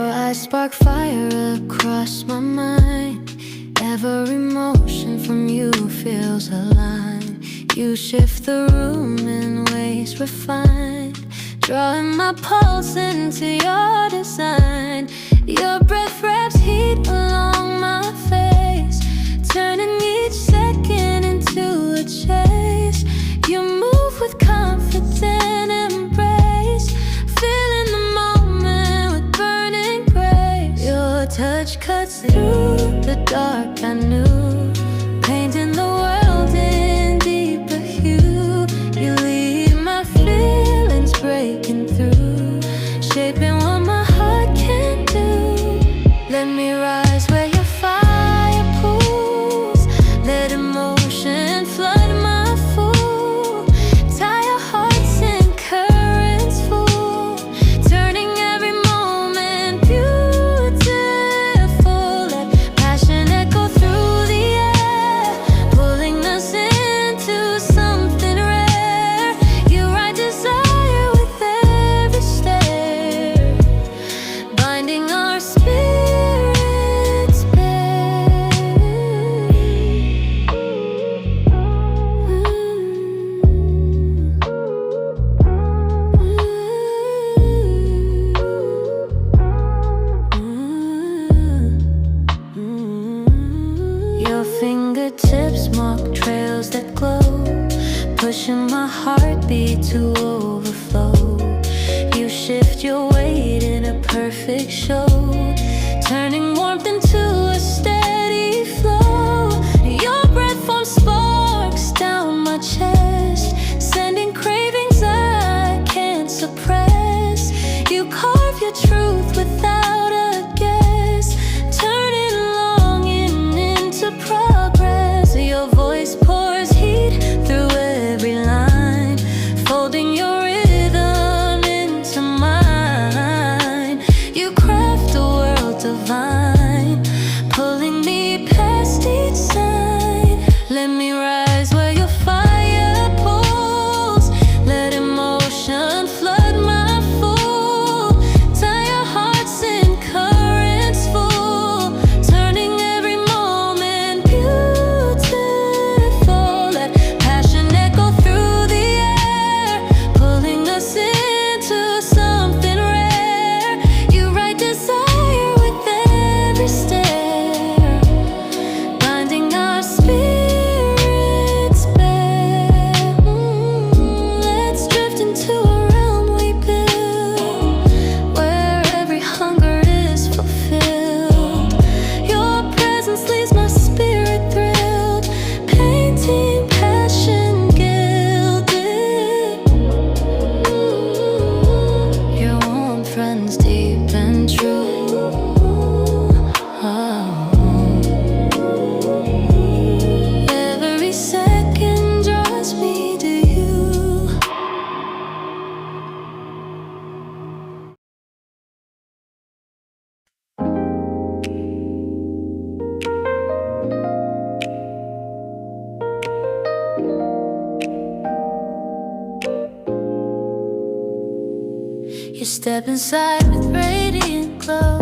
eyes spark fire across my mind. Every motion from you feels aligned. You shift the room in ways refined, drawing my pulse into your design. Your breath wraps heat along my face, turning each second into a chase. You move with confident embrace, filling the moment with burning grace. Your touch cuts through the dark I knew, painting the world in deeper hue. You leave my feelings breaking through, shaping what my heart can do. Let me rise where your fire pools, let emotion flood my full. Tie our hearts in currents full, turning every moment beautiful. Let passion echo through the air, pulling us into something rare. You write desire with every stare, binding our spirits bare. Your fingertips mark trails that glow, pushing my heartbeat to overflow. You shift your weight in a perfect show, turning warmth into a steady flow. Your breath forms sparks down my chest, sending cravings I can't suppress. You carve your truth without a guess, turning longing into progress. Your voice pours heat through every line, folding your rhythm into mine. You craft a world divine, pulling me past each sign. Let me rise where your fire pulls, let emotion flood my full. Tie our hearts in currents full, turning every moment beautiful. Let passion echo through the air, pulling us into something rare. You write desire with every stare, binding our spirits bare. Let's drift into a realm we build, where every hunger is fulfilled. Your presence leaves my spirit thrilled, painting passion gilded. Your warmth runs deep and true. Every second draws me to you. You step inside with radiant glow,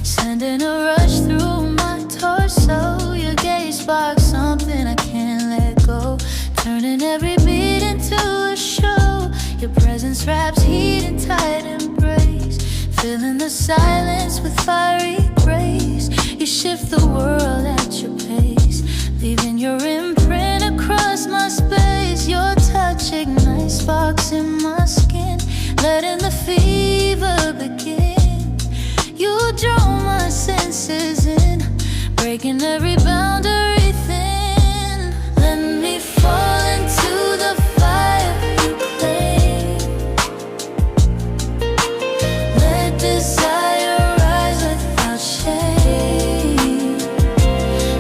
sending a rush through my torso. Your gaze sparks something I can't let go, turning every beat into a show. Your presence wraps heat in tight embrace, filling the silence with fiery grace. You shift the world at your pace, leaving your imprint across my space. Your touch ignites sparks in my skin, letting the fever begin. You draw my senses in, breaking every boundary thin. Let me fall into the fire you claim. Let desire rise without shame.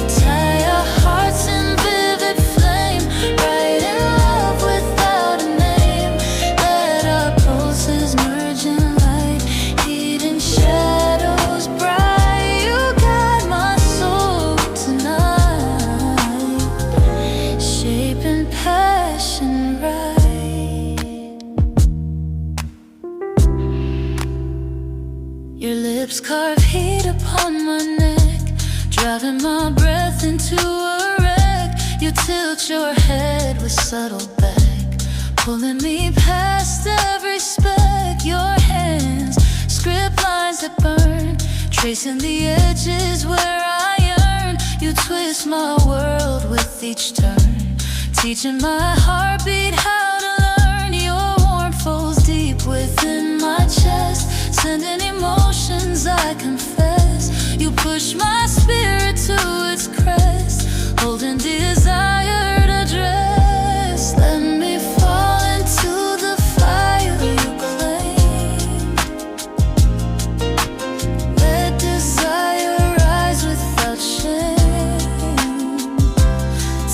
Tie our hearts in vivid flame, right in love without a name. Let our pulses merge in light, heat and shadows bright. You guide my soul tonight. Your lips carve heat upon my neck, driving my breath into a wreck. You tilt your head with subtle back, pulling me past every speck. Your hands script lines that burn, tracing the edges where I yearn. You twist my world with each turn, teaching my heartbeat how to learn. Your warmth falls deep within my chest, sending emotions I confess. You push my spirit to its crest, holding desire to dress. Let me fall into the fire you claim. Let desire rise without shame.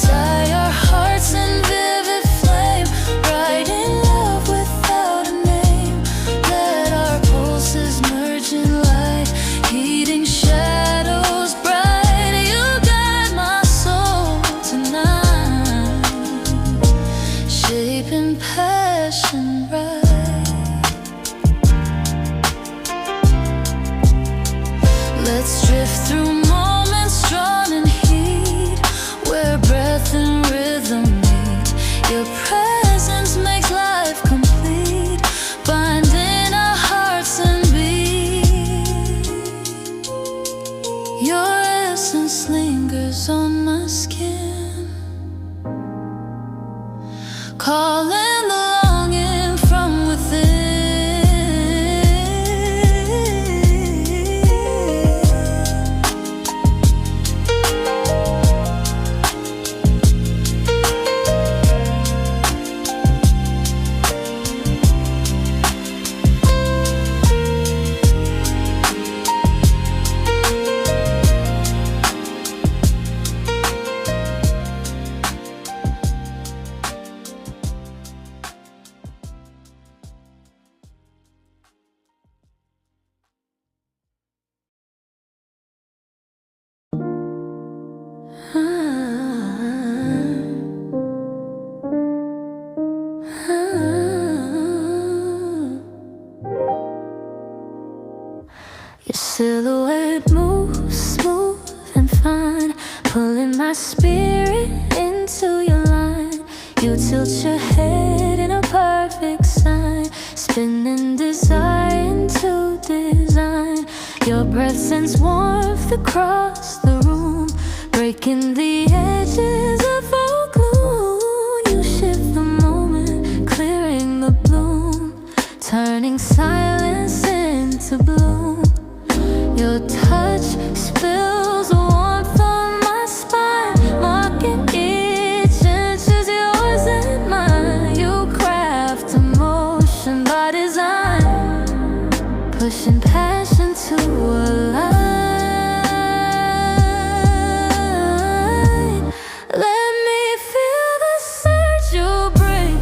Tie our hearts in vivid flame, writing love without a name. Let our pulses merge in light, heating shadows bright. You guide my soul tonight, shaping passion bright. Let's drift through moments drawn in heat, where breath and rhythm meet. Your presence makes life complete, binding our hearts and beat. Your essence lingers on my skin, calling the longing from within. Your silhouette moves smooth and fine, pulling my spirit into your line. You tilt your head in a perfect sign, spinning desire into design. Your breath sends warmth across the room, breaking the edges of our gloom. You shift the moment, clearing the bloom, turning silence into bloom. Your touch spills warmth on my spine, marking each inch is yours and mine. You craft emotion by design, pushing passion to align. Let me feel the surge you bring,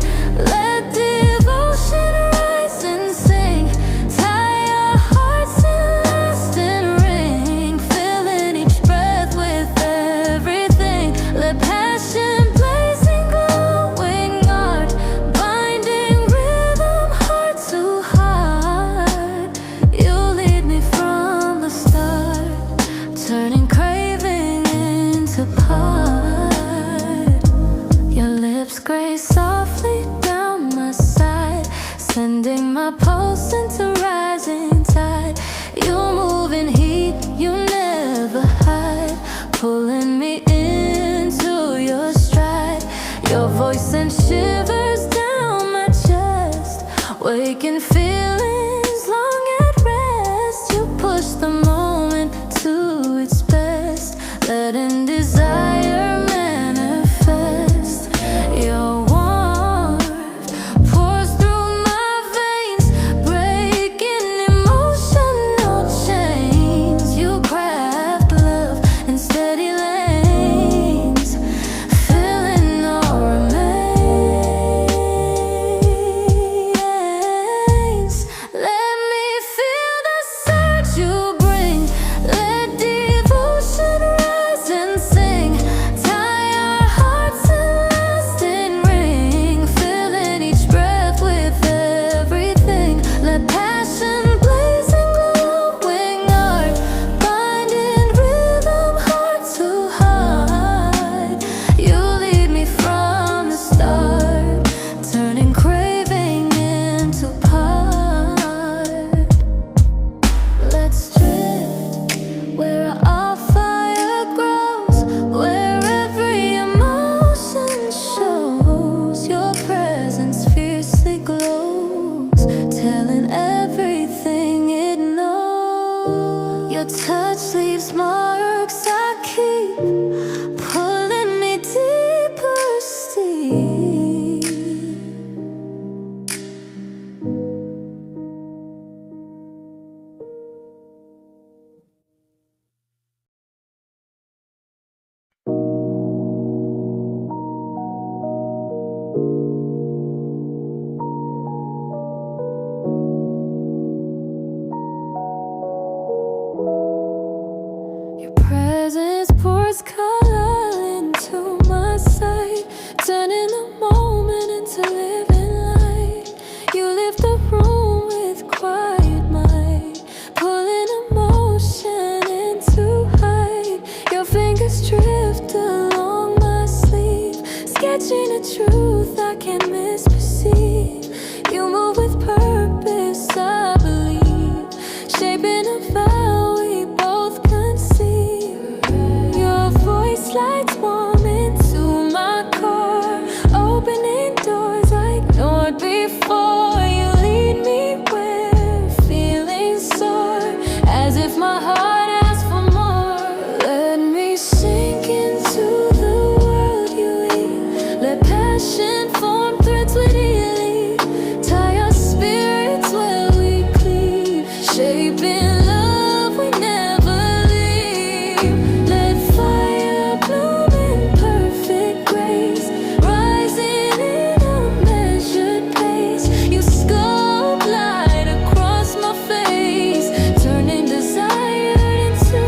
let devotion rise and sing. Tie our hearts in lasting ring, filling Your touch leaves marks I keep, pulling me deeper still. Your presence pours color into my sight, turning the moment into living light. You lift the room with quiet might, pulling emotion into height. Your fingers drift along my sleeve, sketching a truth I can't misperceive. You move with purpose, I believe, shaping a vow we both conceive. Your voice slides warm into my core, opening doors I ignored before. You lead me where feelings soar, as if my heart asks for more. Let me sink into the world you weave. Let passion form threads with healing. Tie our spirits where we cleave, shaping love we never leave. Let fire bloom in perfect grace, rising in a measured pace. You sculpt light across my face, turning desire into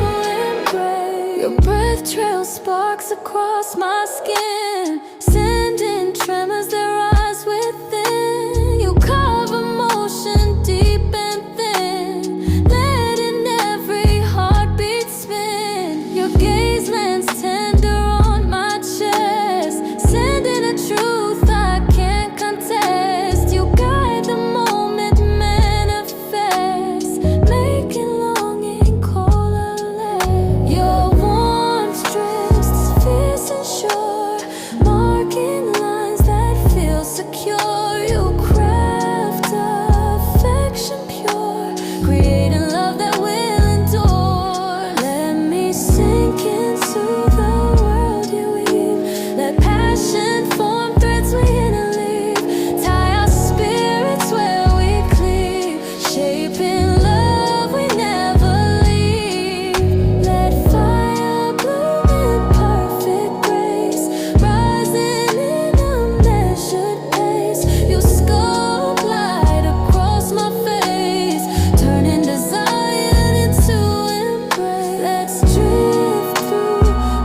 embrace. Your breath trails sparks across my skin, sending tremors that rise within. You carve emotion deep and thin, letting every heartbeat spin. Your gaze lands tender on my chest, sending a truth I can't contest. You guide the moment manifest, making longing colorless. Your warmth drifts fierce and sure, marking lines that feel secure. You craft affection pure, creating love that will endure. Let me sink into the world you weave. Let passion form threads we interleave. Tie our spirits where we cleave, shaping love we never leave. Let fire bloom in perfect grace, rising in a measured pace. You sculpt light across my face, turning desire into embrace. Let's drift through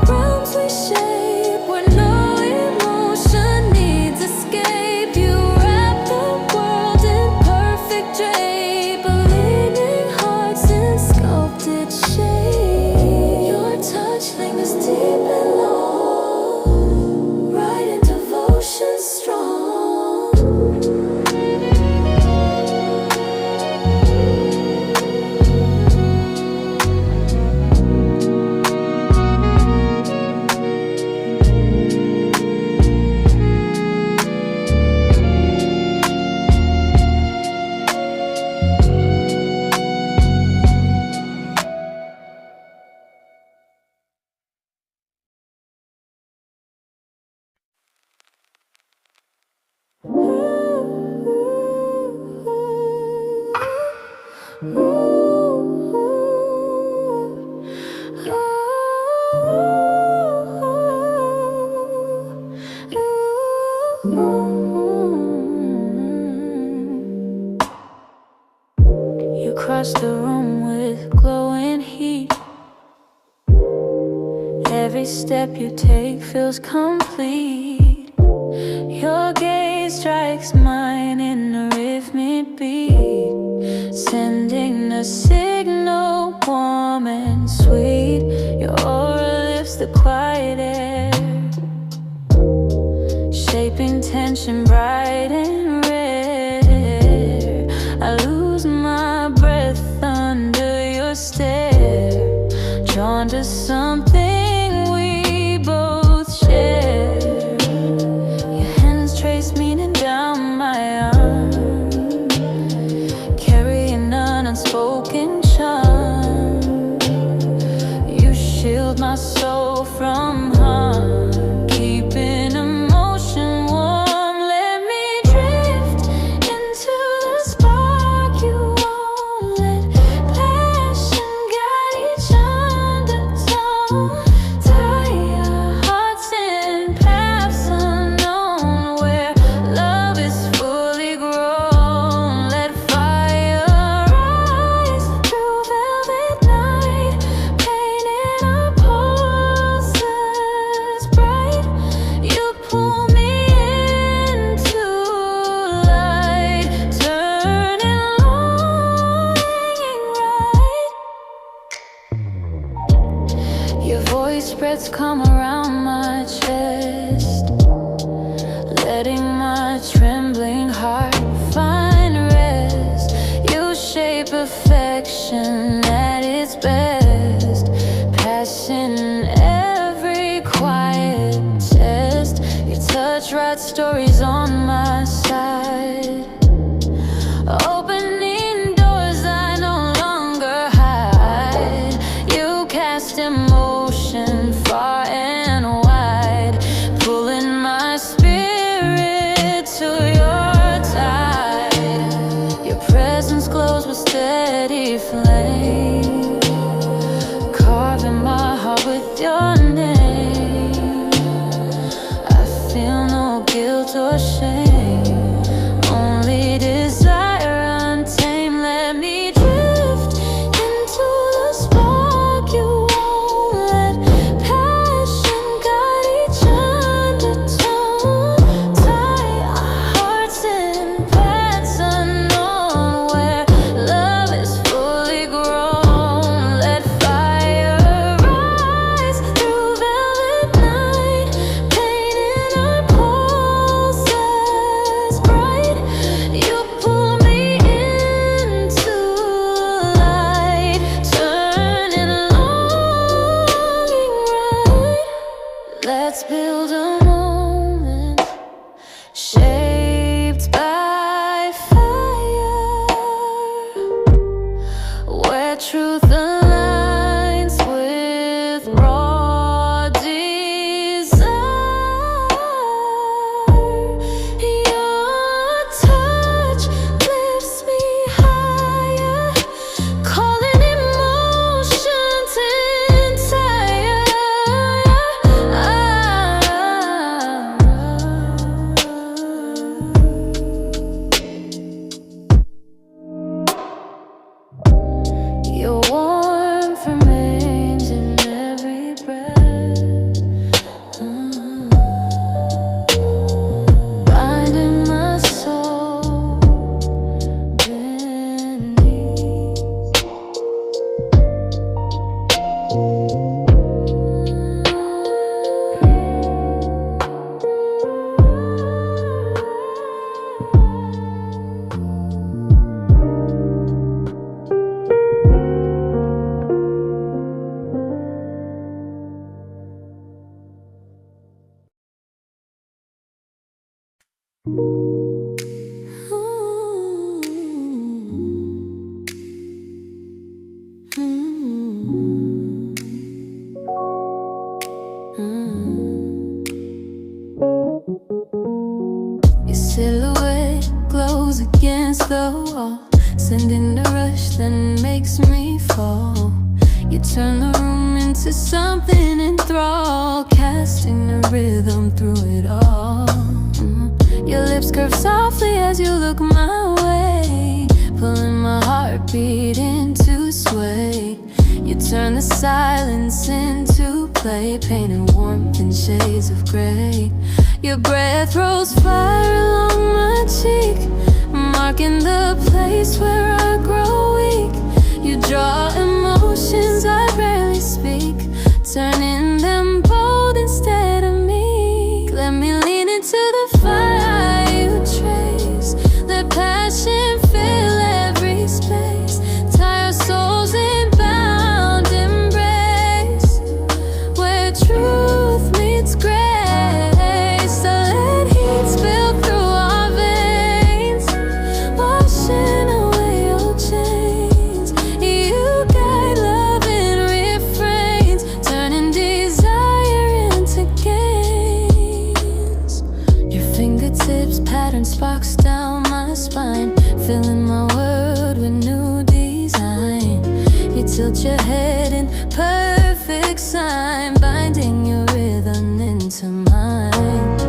realms we shape, where no emotion needs escape. You wrap the world in perfect drape, aligning hearts in sculpted shape. Your touch lingers deep and long, right in devotion strong. You cross the room with glowing heat. Every step you take feels complete. Your gaze strikes mine in a rhythmic beat, sending a signal warm and sweet. Your aura lifts the quiet air, shaping tension bright and rare. I lose my breath under your stare, drawn to something we both share. Your hands trace meaning down my arm, carrying an unspoken charm. from harm, keeping emotion warm. Let me drift into the spark you won't let passion guide each undertone. Tie our hearts in paths unknown, where love is fully grown. Let fire rise through velvet night, painting our pulses bright. You pull me into light, turning longing right. Your voice spreads calm around my chest, letting my trembling heart find rest. You shape affection at its best, passion in every quiet test. Your touch writes stories on my side, opening doors I no longer hide. You cast emotion far and wide, pulling my spirit to your tide. Your presence glows with steady flame, carving my heart with your name. I feel no guilt or shame, only desire untamed. Let me drift into the spark you won't let passion guide each undertone. Tie our hearts in paths unknown, where love is fully grown. Let fire rise through velvet night, painting our pulses bright. You pull me into light, turning longing right. Let's build a moment shaped by fire, where truth aligns with raw desire. Your touch lifts me higher, calling emotions entire. Your warmth remains in every breath, binding my soul beneath. Your silhouette glows against the wall, sending a rush that makes me fall. You turn the room into something enthralled, casting a rhythm through it all. Your lips curve softly as you look my way, pulling my heartbeat into sway. You turn the silence into play, painting warmth in shades of gray. Your breath rolls fire along my cheek, marking the place where I grow weak. You draw emotions I rarely speak, turning them bold instead of meek. Let me lean into the fire you trace, let passion fill every space. Tie our souls in bound embrace, where truth meets grace. So let heat spill through our veins, washing away old chains. You guide wedding, perfect sign, binding your rhythm into mine.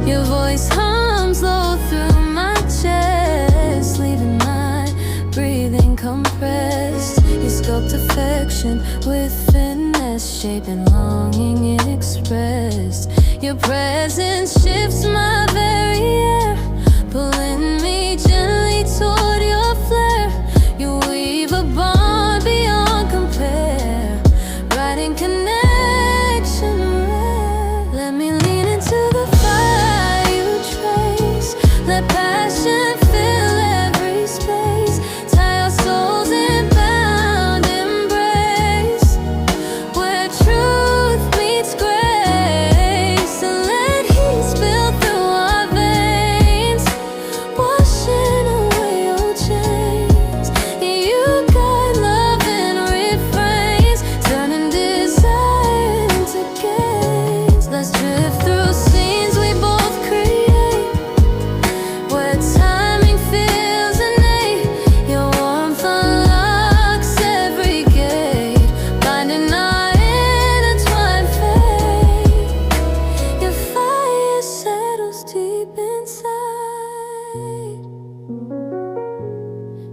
Your voice hums low through my chest, leaving my breathing compressed. You sculpt affection with finesse, shaping longing expressed. Your presence shifts my very air, pulling me gently toward your flare. You weave a bond beyond compare, writing connection rare. Let me lean into the fire you trace, let passion fill every space. Tie our souls in bound embrace, where truth meets grace. And let heat spill through our veins, washing away old chains. You guide love in refrains, turning desire into gaze. Let's drift through scenes we both create, where timing feels innate. Your warmth unlocks every gate, binding our intertwined fate. Your fire settles deep inside,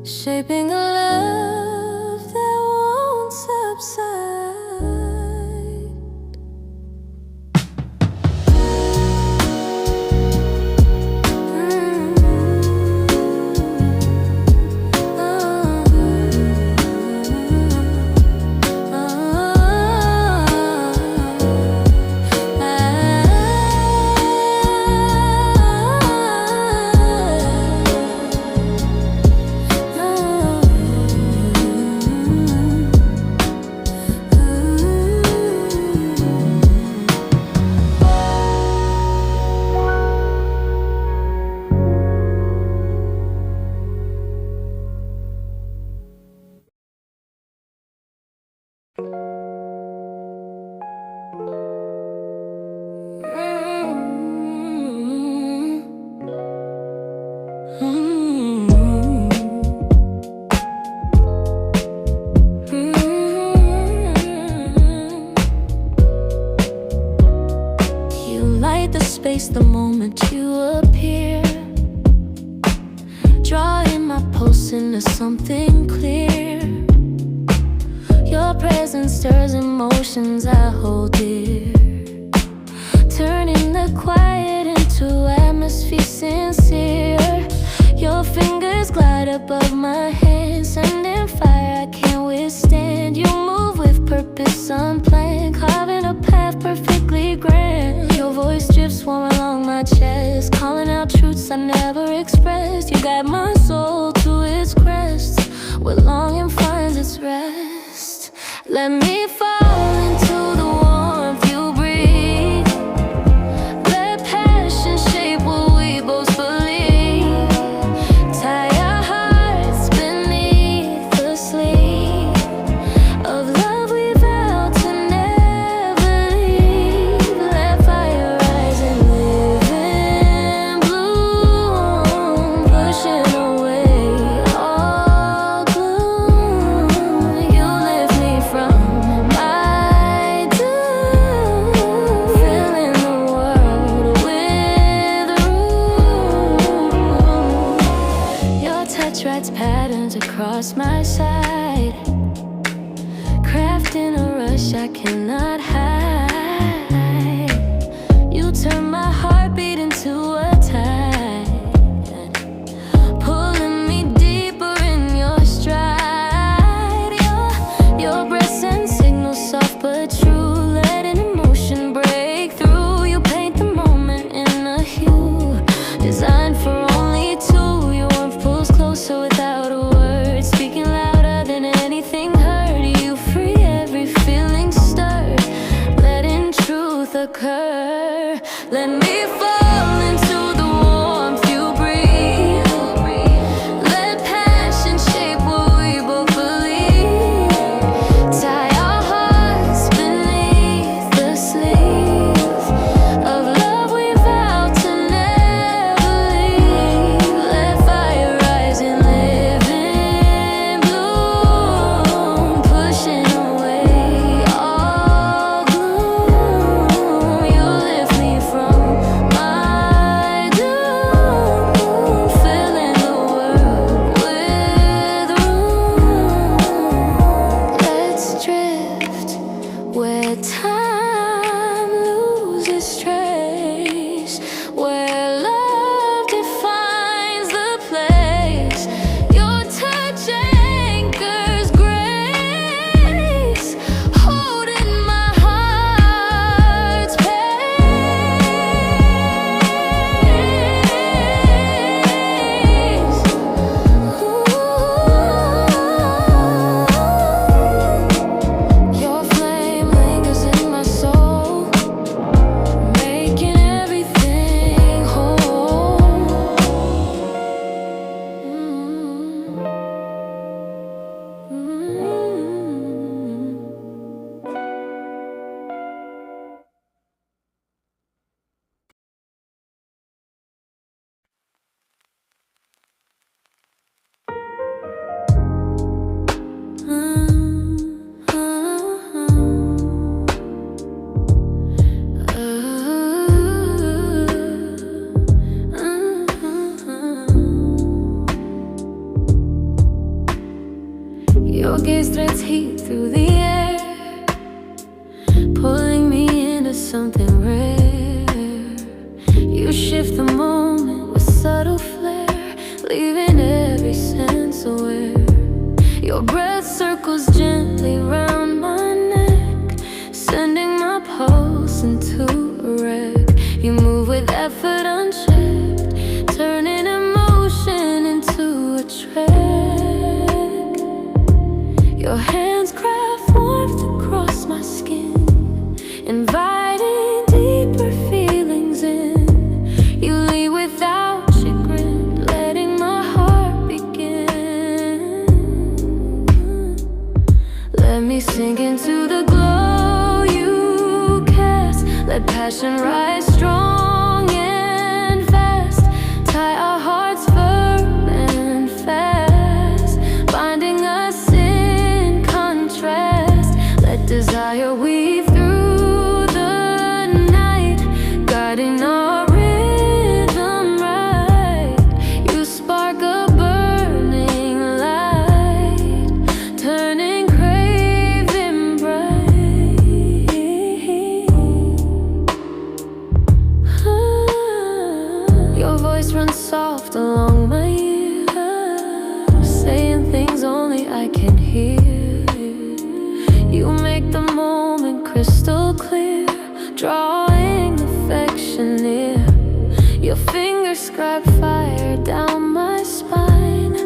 shaping a love that won't subside. You light the space the moment you appear, drawing my pulse into something clear. Your presence stirs emotions I hold dear, turning the quiet into atmosphere sincere. Your fingers glide above my head, sending fire I can't withstand. You move with purpose unplanned, carving a path perfectly grand. Your voice drifts warm along my chest, calling out truths I never expressed. You guide my soul to its crest, where longing finds its rest. Let me fall into the warmth you breathe, let passion shape what we both believe. Tie our hearts beneath the sleeve of love we vowed to never leave. Let fire rise and live in bloom, pushing away all gloom. You lift me from my doom, filling the world with room. Your touch writes patterns across my side, crafting a rush I cannot hide. You turn my heartbeat into a tide, pulling me deeper in your stride. Your breath sends signals soft but true, letting emotion break through. You paint the moment in a hue designed for only two. Your warmth pulls closer without a word, speaking louder than anything heard. You free every feeling stirred, letting truth occur. Let me fall into the warmth you breathe, let passion shape what we both believe. Tie our hearts beneath the sleeve of love we vowed to never leave. Let fire rise and live in bloom, pushing away something rare. You shift the moment with subtle flair, leaving every sense aware. Your breath circles gently round my neck, sending my pulse into a wreck. You move with effort unchecked, turning emotion into a track. Your hands craft warmth across my skin, inviting deeper feelings in. You lead without chagrin, letting my heart begin. Let me sink into the glow you cast. Let passion rise strong and fast. Tie our hearts firm and fast, binding us in contrast. Let desire weave through the night, guiding our rhythm right. You spark a burning light, turning craving bright. Your voice runs soft along my ear, saying things only I can hear. You make the moment crystal clear, drawing affection near. Your fingers scribe fire down my spine,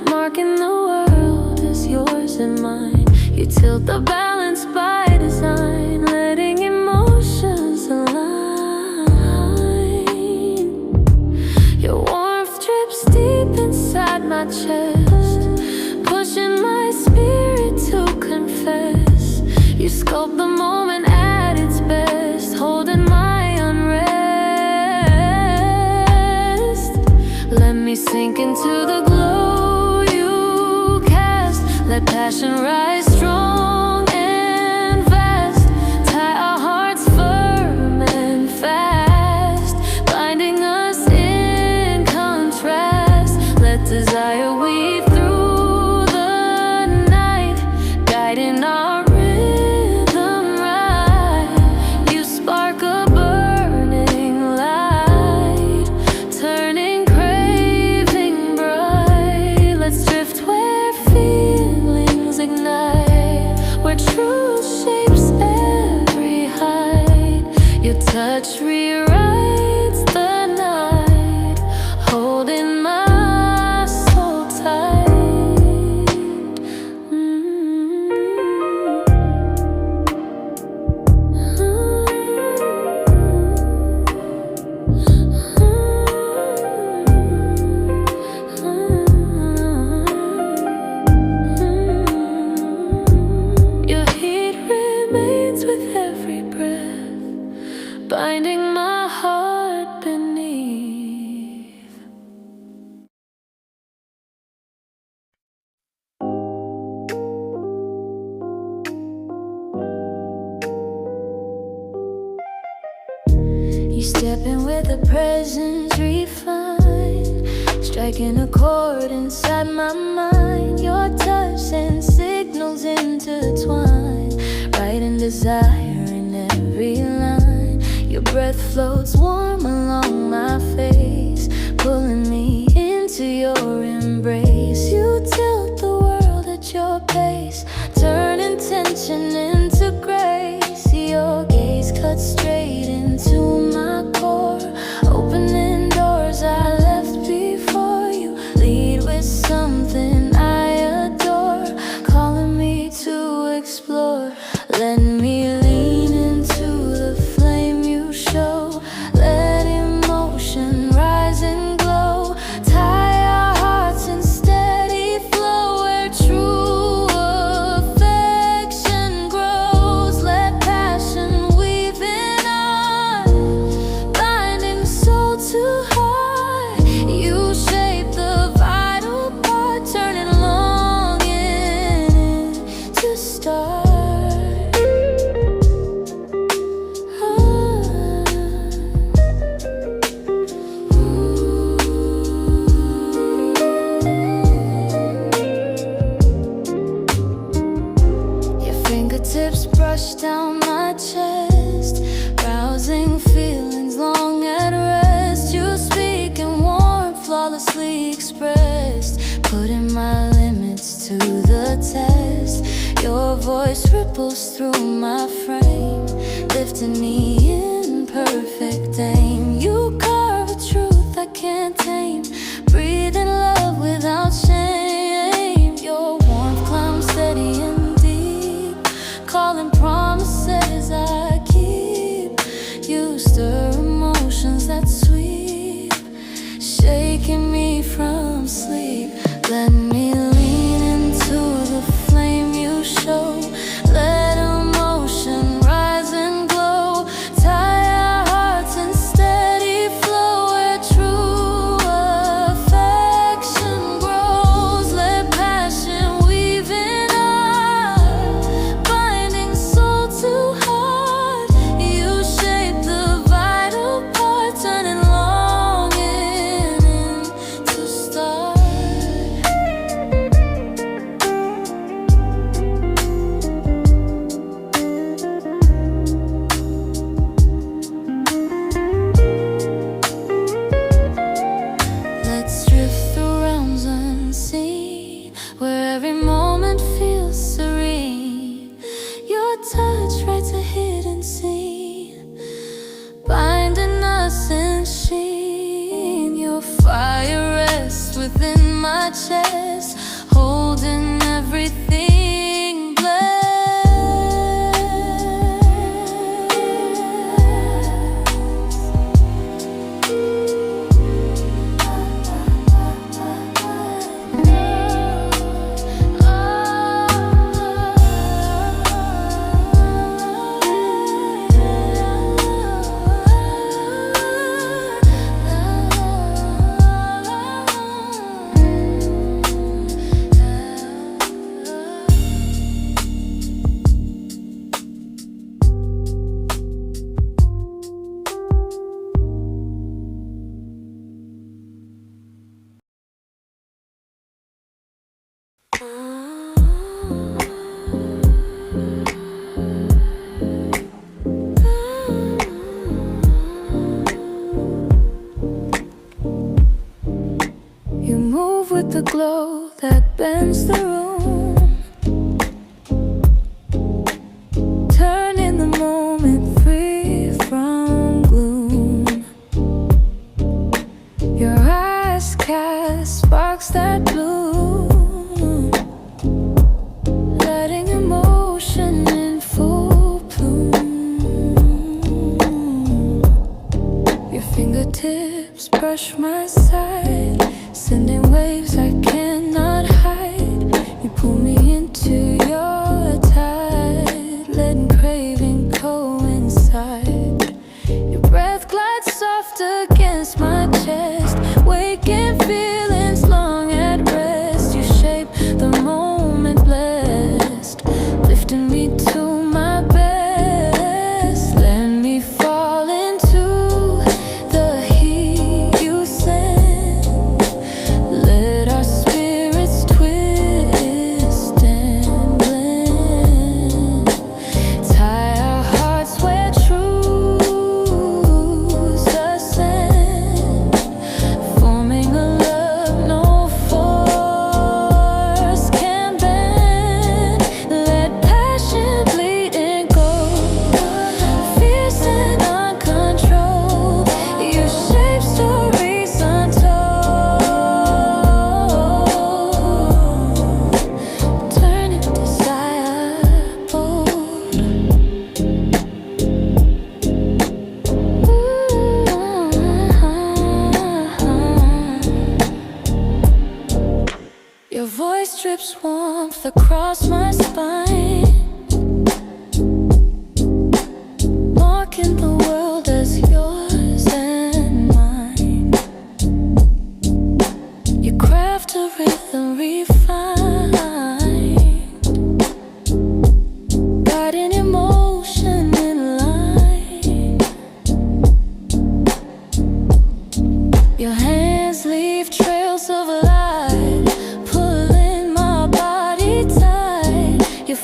marking the world as yours and mine. You tilt the balance by design, letting emotions align. Your warmth drips deep inside my chest, pushing my spirit to confess. You sculpt the moment at its best, holding my unrest. Let me sink into the glow you cast. Let passion rise strong and fast. Tie our hearts firm and fast, binding us in contrast. Let desire weave through the night, guiding our rhythm right. You spark a burning light, turning craving bright. Let's drift where feelings ignite, where truth shapes every height. Your touch rewrites the night, holding my soul tight. Your heat remains with every breath, binding my heart beneath. You step in with a presence refined, striking a chord inside my mind. Your touch sends signals intertwined, writing desire in every line. Your breath floats warm along my face, pulling me into your embrace. You tilt the world at your pace, turning tension into grace. Your gaze cuts straight into my core, opening doors I left before you. Lead with something I adore, calling me to explore. Let me lean into the flame you show. Let emotion rise and glow. Tie our hearts in steady flow, where true affection grows. Let passion weave in on, binding soul to heart. You shape the vital part, turning longing into start. Your fingertips brush down my chest, round housing feelings long at rest. You speak in warmth, flawlessly expressed, putting my limits to the test. Your voice ripples through my frame, lifting me in perfect aim. You carve a truth I can't tame, breathing love without shame. Your warmth climbs steady and deep, calling promises I keep. You stir emotions that sweep, shaking me from sleep. Let me lean into the flame you show. Let emotion rise and glow. Tie our hearts in steady flow, where true affection grows. Let passion weave in our binding soul to heart. You shape the vital part, turning longing into start. Let's drift through realms unseen, where every moment feels serene. Your touch writes a hidden scene, binding us in sheen. Your fire rests within my chest, holding everything blessed. You move with the glow that bends the room, turning the moment free from gloom. Your eyes cast sparks that bloom, letting emotion in full bloom. Your fingertips brush my side, sending waves I cannot hide. You pull me into your tide, letting craving coincide. Your breath glides soft against my chest, waking feelings long at rest. You shape the moment blessed, lifting me to my best. Let me fall into the heat you send. Let our spirits twist and blend. Tie our hearts where truths ascend, forming a love no force can bend. Let passion bleed and go, fierce and uncontrolled. You shape stories untold, turning desire bold. Your voice drips warmth across my spine, marking the world as yours and mine. You craft a rhythm refined, guiding emotion in line. Your hands leave trails of light, pulling my body tight. Your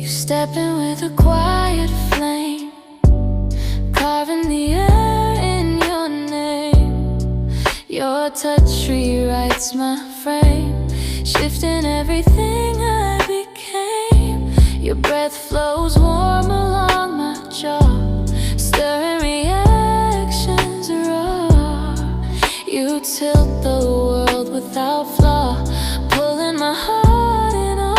You step in with a quiet flame, carving the air in your name. Your touch rewrites my frame, shifting everything I became. Your breath flows warm along my jaw, stirring reactions raw. You tilt the world without flaw, pulling my heart in awe.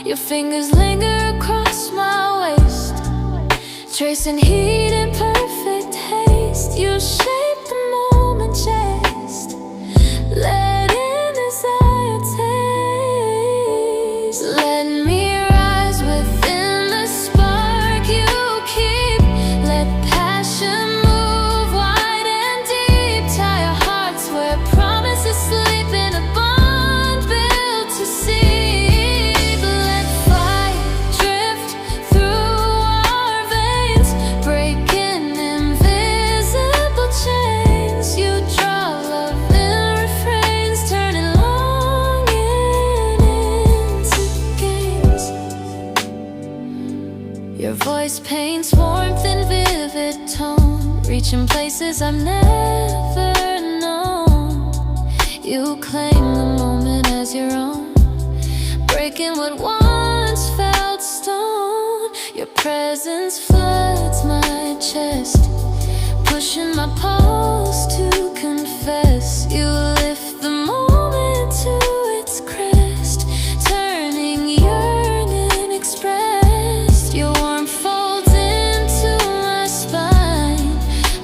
Your fingers linger across my waist, tracing heat in perfect haste. You shape the moment just, letting desire taste. Let me rise within the spark you keep. Let passion move wide and deep. Tie our hearts where promises sleep in a bond built to seep. Let fire drift through our veins, breaking invisible chains. You draw love in refrains, turning longing into games. Your voice paints warmth in vivid tone, reaching places I've never known. You claim the moment as your own, breaking what once felt stone. Your presence floods my chest, pushing my pulse to confess. You lift the moment to its crest, turning yearning expressed. Your warmth folds into my spine,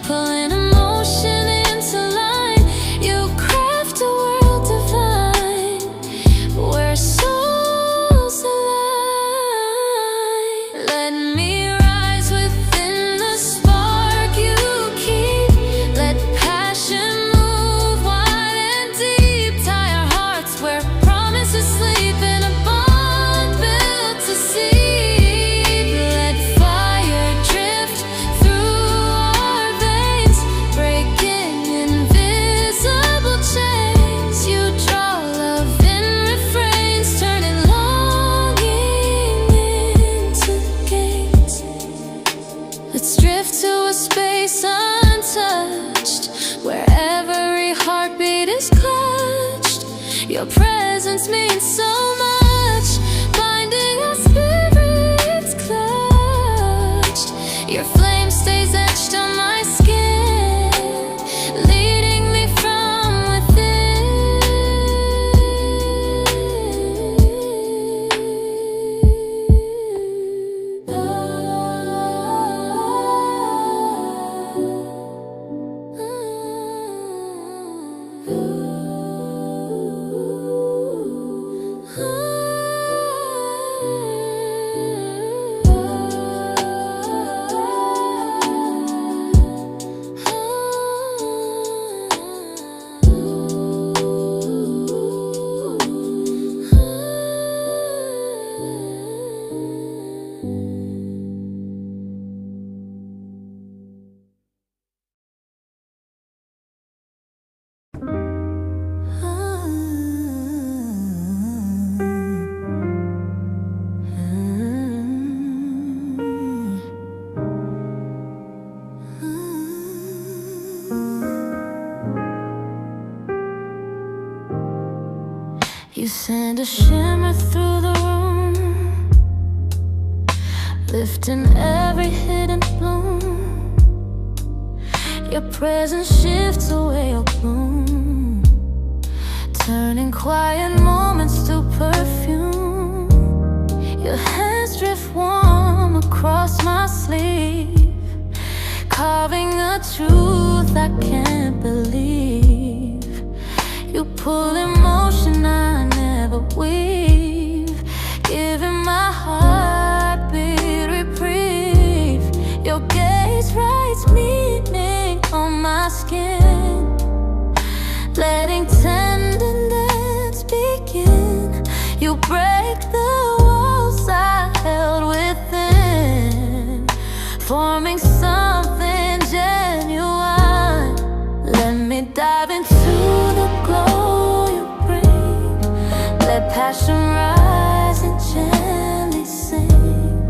pulling emotion into line. You craft a world divine, where souls align. Let me rise within the spark you keep. Let passion move wide and deep. Tie our hearts where promises sleep in a bond built to seep. Let fire drift through our veins, breaking invisible chains. You draw love in refrains, turning longing into gains. Let's drift to a space untouched, where every heartbeat is clutched. Your presence means so much, binding our spirits clutched. Your flame stays etched on my skin, leading me from You send a shimmer through the room, lifting every hidden bloom. Your presence shifts away your gloom, turning quiet moments to perfume. Your hands drift warm across my sleeve, carving a truth I can't believe. You pull emotion I never weave, giving my heartbeat reprieve. Your gaze writes meaning on my skin, letting tenderness begin. You break the walls I held within, forming something genuine. Let me dive into the glow you bring, let passion rise and gently sing.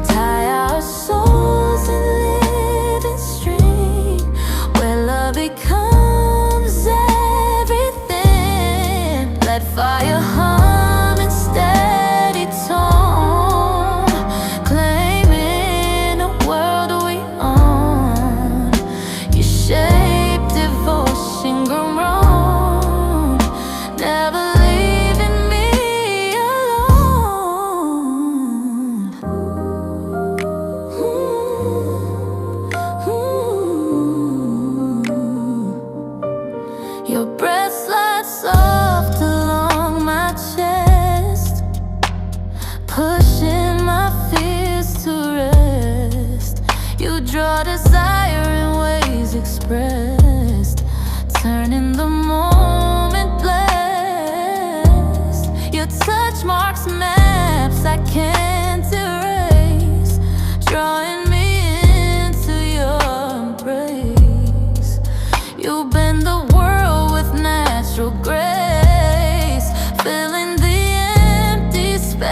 Tie our souls in living string, where love becomes everything. Let fire hum in steady tone, claiming a world we own. You shape devotion grown, never leaving me alone. Your breath slides soft along my chest, pushing my fears to rest. You draw desire in ways expressed, turning the moment blessed. Your touch marks maps I can't erase, drawing me into your embrace. You bend the world with natural grace, filling the empty space.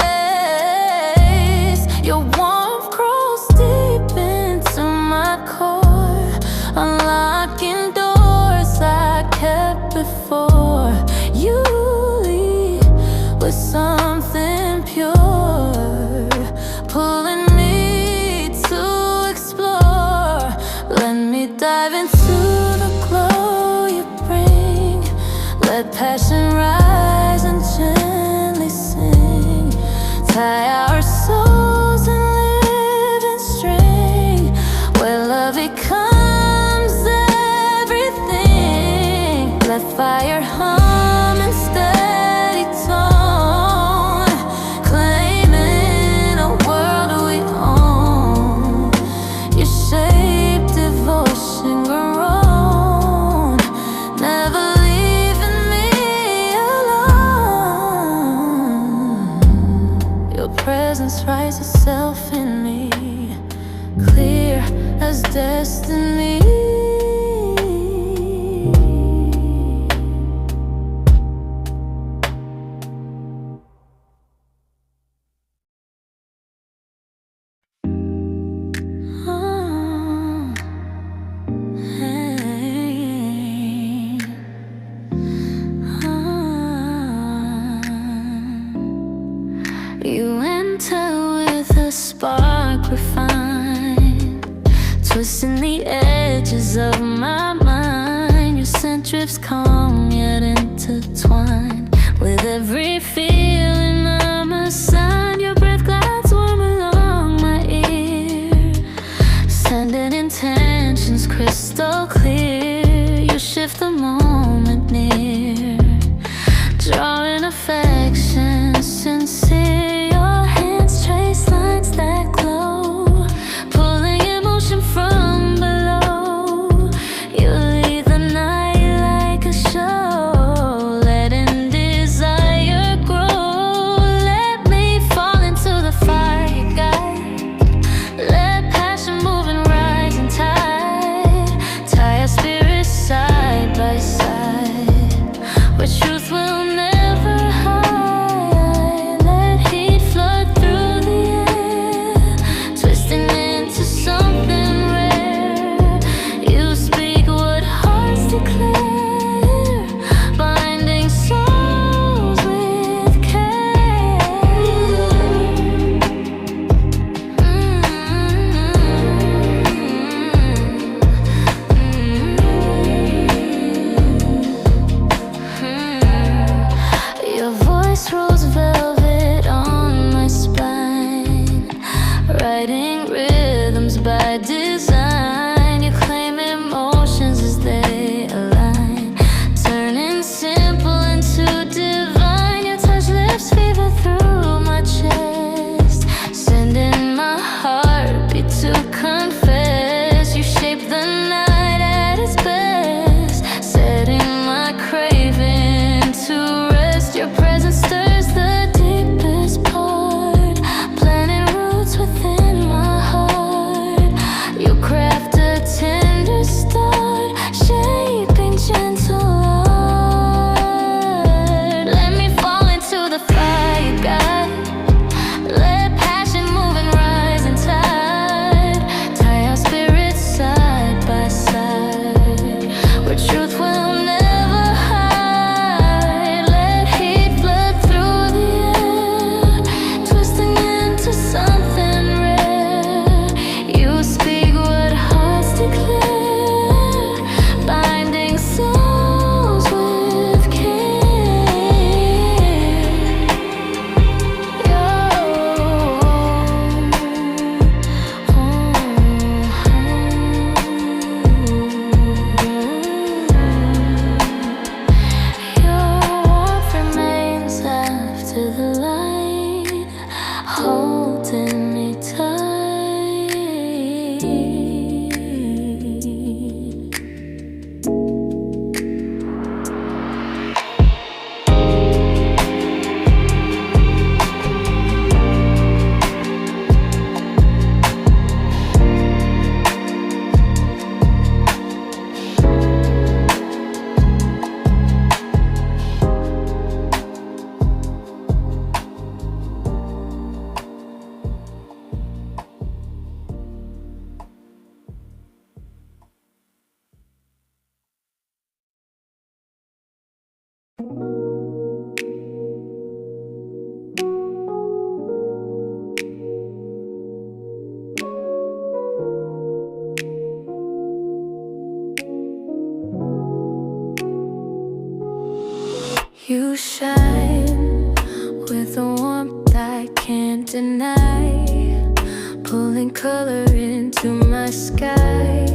Your warmth grows deep into my core, unlocking doors I kept before. You lead with something pure, pulling me to explore. Let me dive into the glow you bring. Let passion rise and gently sing. Tie our souls in living string, where love becomes everything. Let fire hum in steady tone, claiming a world we own. You shape devotion grown, never leaving me alone. Your presence writes itself in me, clear as destiny. Oh, hey. You enter with a spark refined, twisting the edges of my mind. Your scent drifts calm yet intertwined, with every feeling I'm assigned. Your breath glides warm along my ear, sending intentions crystal clear. You shift the moment near, drawing affection sincere. Your hands trace lines that glow, pulling emotion from below. You lead the night like a show, letting desire grow. Let me fall into the fire you guide, let passion move and rise and tide. Tie our spirits side by side, where truth will never hide. Let heat flood through the air, twisting into something rare. You speak what hearts declare, binding souls with care. Your voice rolls velvet on my spine, writing rhythms by design. You claim emotions as they align, turning simple into divine. Your touch lifts fever through my chest, sending my heartbeat to confess. You shape the night at its best, setting my craving to rest. Your presence stirs the deepest part, planting roots within my heart. You craft a tender start, shaping gentle art. Let me fall into the fire you got, to the light, holding me tight. You shine with a warmth I can't deny, pulling color into my sky.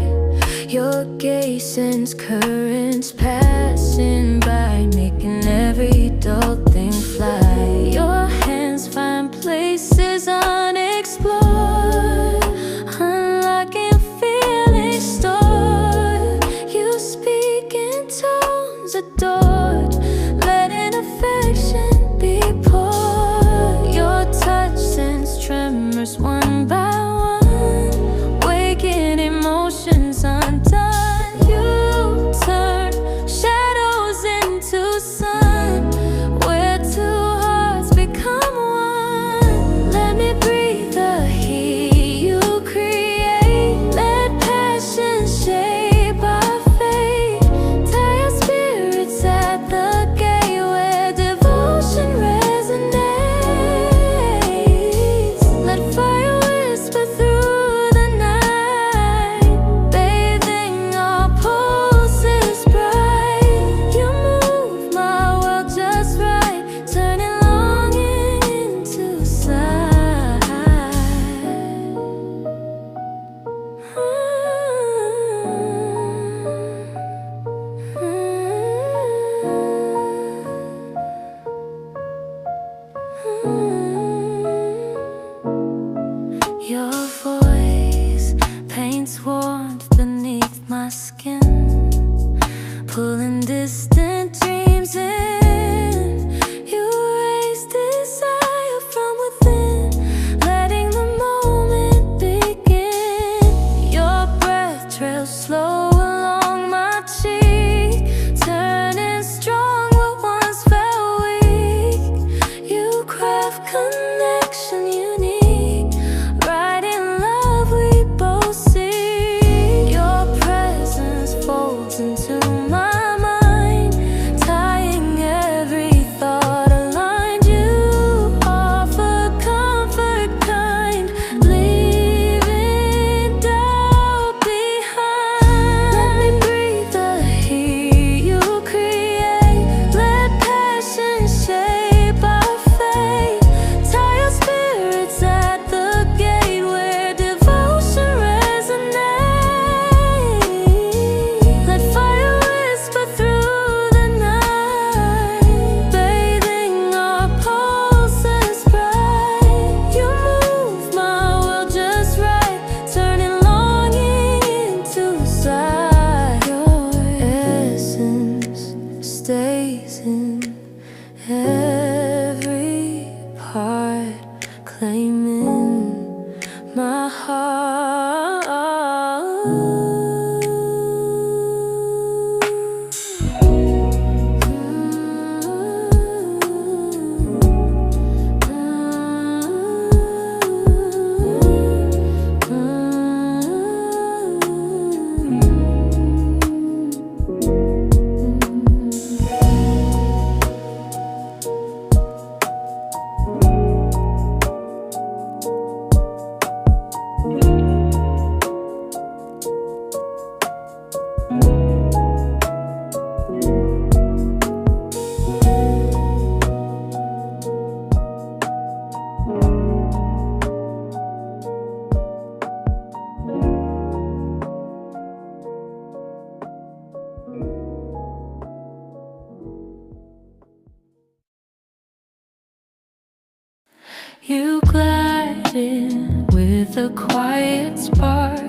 Your gaze sends currents passing by, making every dull thing fly. Your hands find places unexplored, unlocking feelings stored. You speak in tones adored, letting affection be poured. Your touch sends tremors one by one, waking emotions undone. You turn shadows into sun, where two hearts become one. Let me breathe the heat you create, let passion shape our fate. Tie our spirits at the gate where devotion resonates. Let fire whisper through the night, bathing our pulses bright. You move my world just right, turning longing into sight. Your voice paints warmth beneath my skin, pulling distant dreams in. You raise desire from within, letting the moment begin. Your breath trails slow along my cheek, turning strong what once felt weak. You craft You glide in with a quiet spark,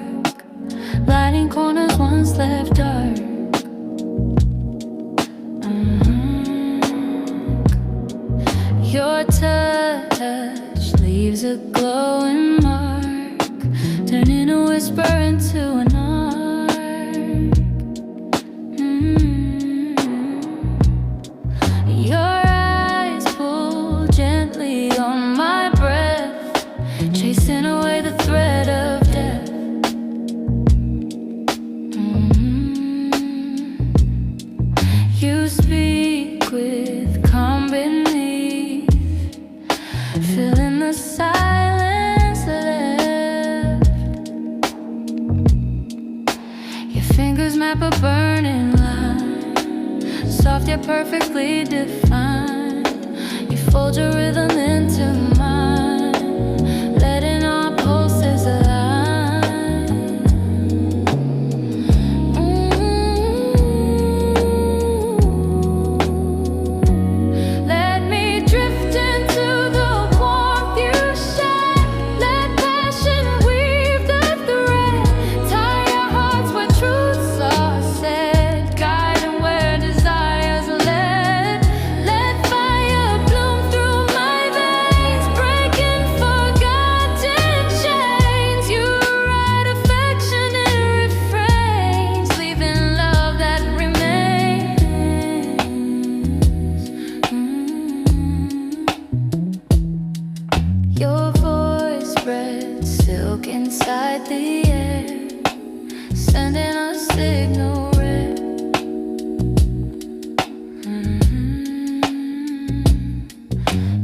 lighting corners once left dark. Your touch leaves a glowing mark, turning a whisper into an arc. Your eyes pull gently on my breath, chasing away the thread of death. You speak with calm beneath, filling the silence left. Your fingers map a burning line, soft yet perfectly defined. You fold your rhythm into mine, letting our pulses align. Let me drift into the warmth you shine. Let passion weave the thread, tie our hearts where truths are said, guiding where desires led. Let fire bloom through my veins, breaking forgotten chains. You write affection in refrains, leaving love that remains. Your voice spreads silk inside the air, sending a signal red.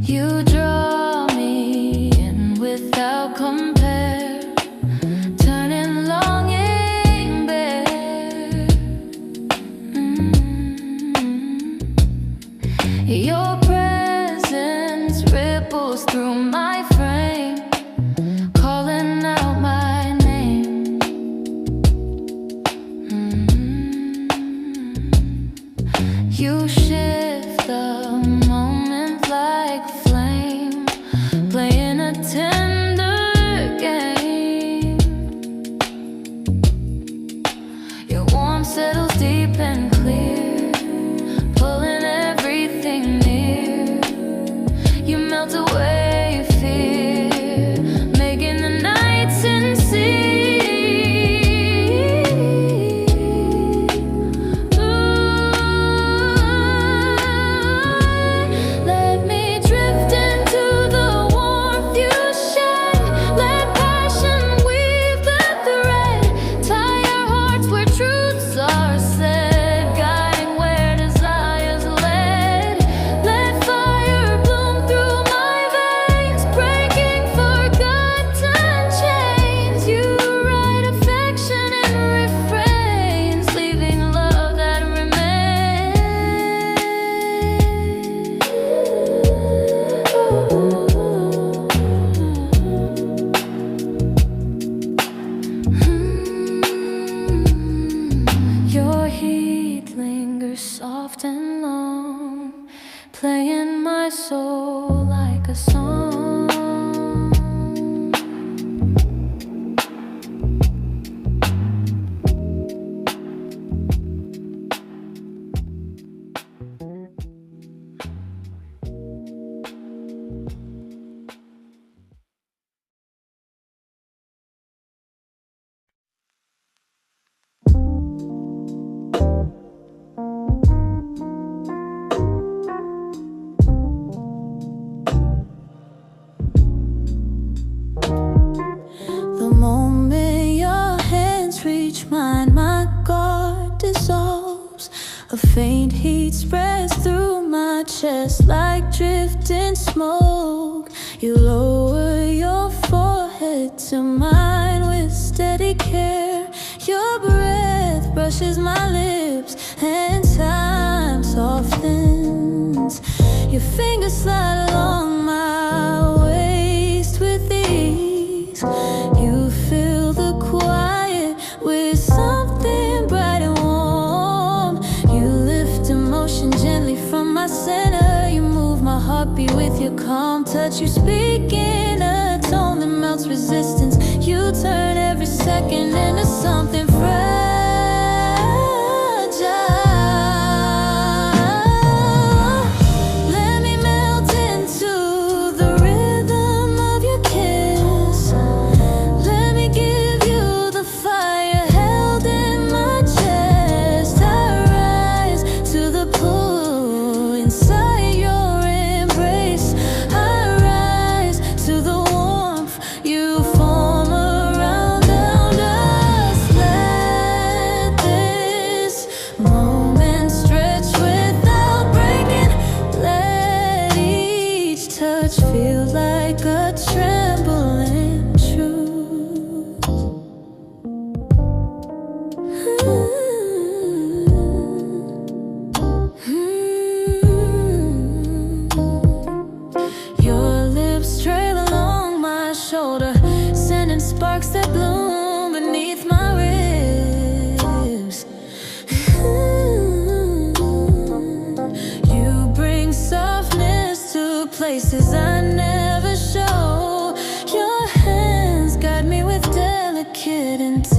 You draw me in without compare, turning longing bare. Your presence ripples through my frame, calling out my name. You shift the moment like flame, playing a tender game. Your warmth settles deep and clear, pulling everything near. You melt away fear, making the night sincere. Let me drift into the warmth you shine. Let passion weave the thread, tie our hearts where truths are said, guiding where desires led. Let fire bloom through my veins, breaking forgotten chains. You write affection in refrains, leaving love that remains. Your heat lingers soft and long, playing my soul like a song. The moment your hands reach mine, my guard dissolves. A faint heat spreads through my chest like drifting smoke. You lower your forehead to mine with steady care. Your breath brushes my lips and time softens. Your fingers slide along my waist with ease. You fill the quiet with something bright and warm. You lift emotion gently from my center. You move my heartbeat with with your calm touch. You speak in a tone that melts resistance. You turn every second into something fragile. Let me melt into the rhythm of your kiss. Let me give you the fire held in my chest. I rise to the pull inside your embrace. I rise to the warmth you form around us. Let this moment stretch without breaking. Let each touch feel like a trembling truth. Your lips trail along my shoulder, sending sparks that bloom beneath my ribs. You bring softness to places I never show. Your hands guide me with delicate intention.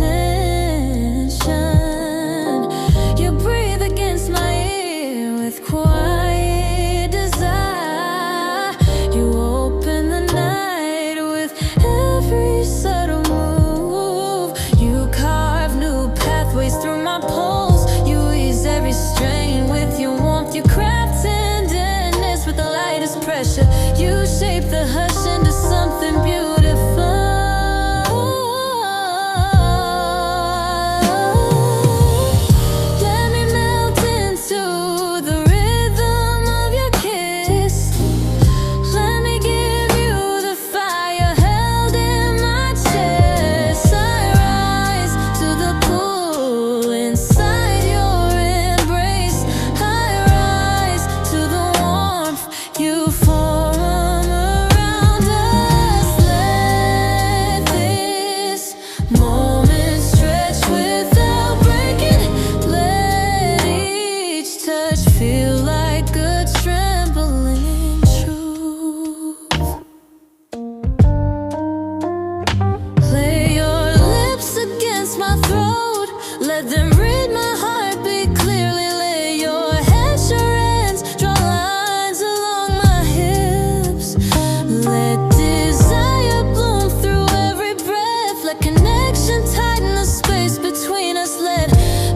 You breathe against my ear with quiet desire. You open the night with every subtle move. You carve new pathways through my pulse. You ease every strain with your warmth. You craft tenderness with the lightest pressure. You shape the hush into something beautiful. Let me melt into the rhythm of your kiss. Let me give you the fire held in my chest. I rise to the pull inside your embrace. I rise to the warmth you form around us. Let this moment stretch without breaking. Let each touch feel like a trembling truth. Lay your lips against my throat. Let them read my heartbeat clearly. Lay your head, your hands, draw lines along my hips. Let desire bloom through every breath. Let connection tighten the space between us. Let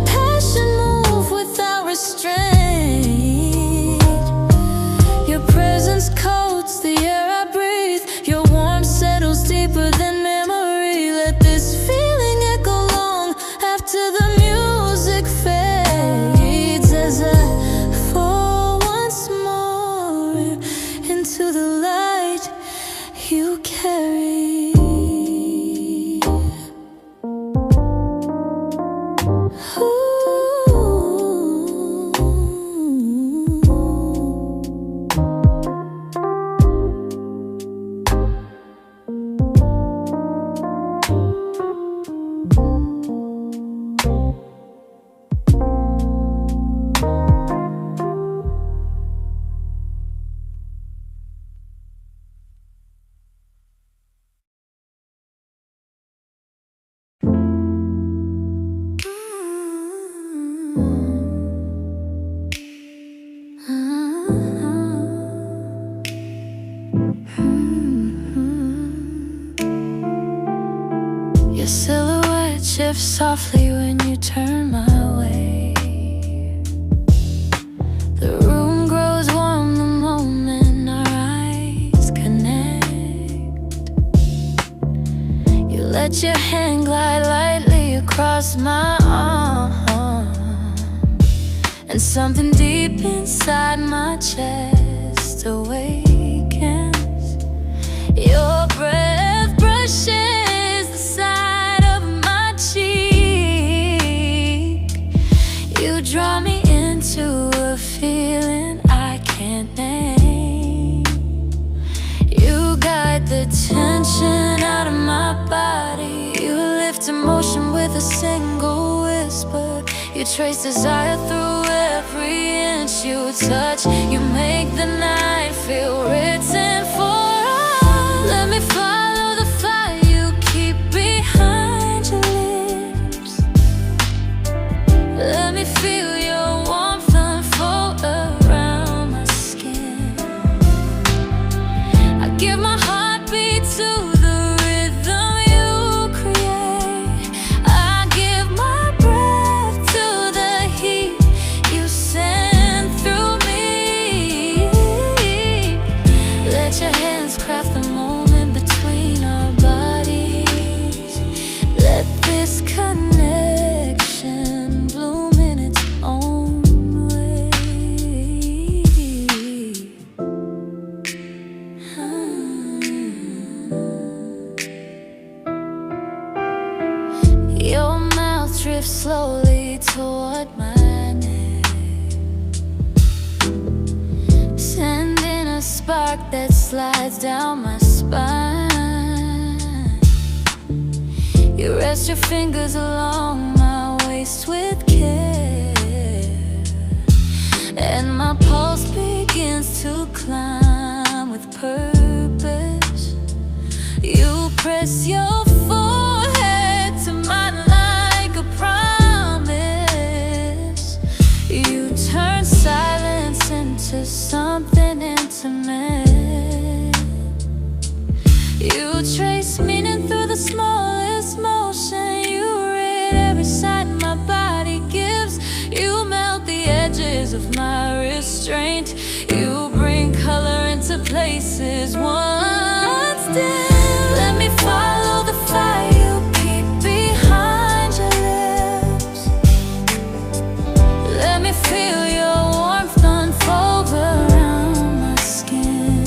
passion move without restraint. Your presence coats the air I breathe. Your warmth settles deeper than memory. Let this feeling echo long after the music fades. As I fall once more into the light you carry. Your silhouette shifts softly when you turn my way. The room grows warm the moment our eyes connect. You let your hand glide lightly across my arm, and something deep inside my chest awakens. Your breath brushes the side of my cheek. You draw me into a feeling I can't name. You guide the tension out of my body. You lift emotion with a single whisper. You trace desire through every inch you touch. You make the night feel written for us. Let me follow the fire you keep behind your lips. Let me feel your warmth unfold around my skin. I give my heartbeat to the rhythm you create. I give my breath to the heat you send through me. Let your hands craft the moment between our bodies. Let this connection bloom in its own way. Your mouth drifts slowly toward my neck, sending a spark that slides down my spine. You rest your fingers along my waist with care, and my pulse begins to climb with purpose. You press your forehead to mine like a promise. You turn silence into something intimate. You trace meaning through the smallest motion. You read every sign my body gives. You melt the edges of my restraint. You bring color into places once dim. Let me follow the fire you keep behind your lips. Let me feel your warmth unfold around my skin.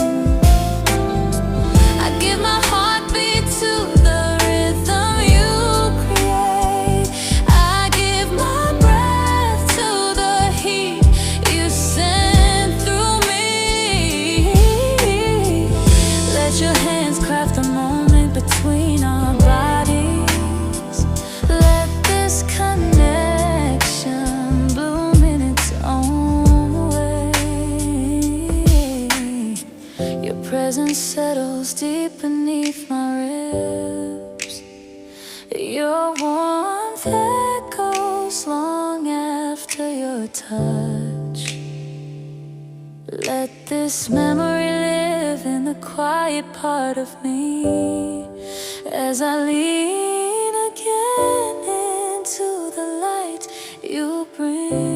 I give my heartbeat to the rhythm you create. I give my breath to the heat you send through me. Let your hands craft the moment between our bodies. Let this connection bloom in its own way. Your presence settles deep beneath my ribs. Your warmth echoes long after your touch. Let this memory live in the quiet part of me as I lean again into the light you bring.